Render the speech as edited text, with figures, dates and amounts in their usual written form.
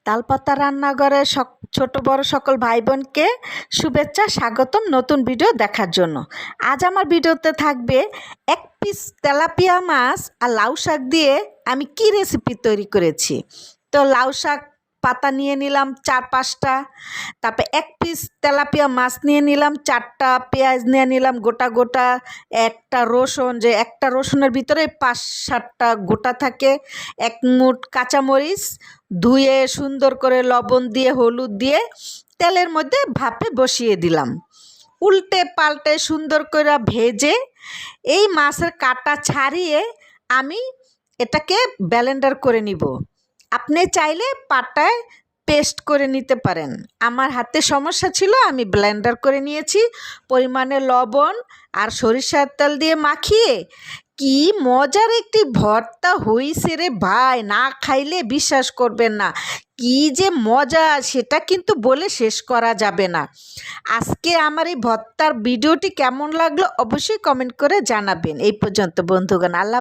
তালপাতা রান্নাঘরে ছোট বড় সকল ভাই বোনকে শুভেচ্ছা স্বাগতম নতুন ভিডিও দেখার জন্য। আজ আমার ভিডিওতে থাকবে এক পিস তেলাপিয়া মাছ আর লাউ শাক দিয়ে আমি কি রেসিপি তৈরি করেছি। তো লাউ শাক পাতা নিয়ে নিলাম 4-5টা, তারপর এক পিস তেলাপিয়া মাছ নিয়ে নিলাম, 4টা পেঁয়াজ নিয়ে নিলাম গোটা গোটা, একটা রসুন, যে একটা রসুনের ভিতরে 5-7টা গোটা থাকে, এক মুঠ কাঁচামরিচ ধুয়ে সুন্দর করে লবণ দিয়ে হলুদ দিয়ে তেলের মধ্যে ভাপে বসিয়ে দিলাম। উল্টে পাল্টে সুন্দর করে ভেজে এই মাছের কাঁটা ছাড়িয়ে আমি এটাকে ব্লেন্ডার করে নিব। আপনি চাইলে পাটায় পেস্ট করে নিতে পারেন। আমার হাতে সমস্যা ছিল, আমি ব্লেন্ডার করে নিয়েছি। পরিমাণে লবণ আর সরিষার তেল দিয়ে মাখিয়ে কি মজার একটি ভর্তা হইছে রে ভাই, না খাইলে বিশ্বাস করবেন না কি যে মজা, সেটা কিন্তু বলে শেষ করা যাবে না। আজকে আমার এই ভর্তার ভিডিওটি কেমন লাগলো অবশ্যই কমেন্ট করে জানাবেন। এই পর্যন্ত বন্ধুগণ, আল্লাহ।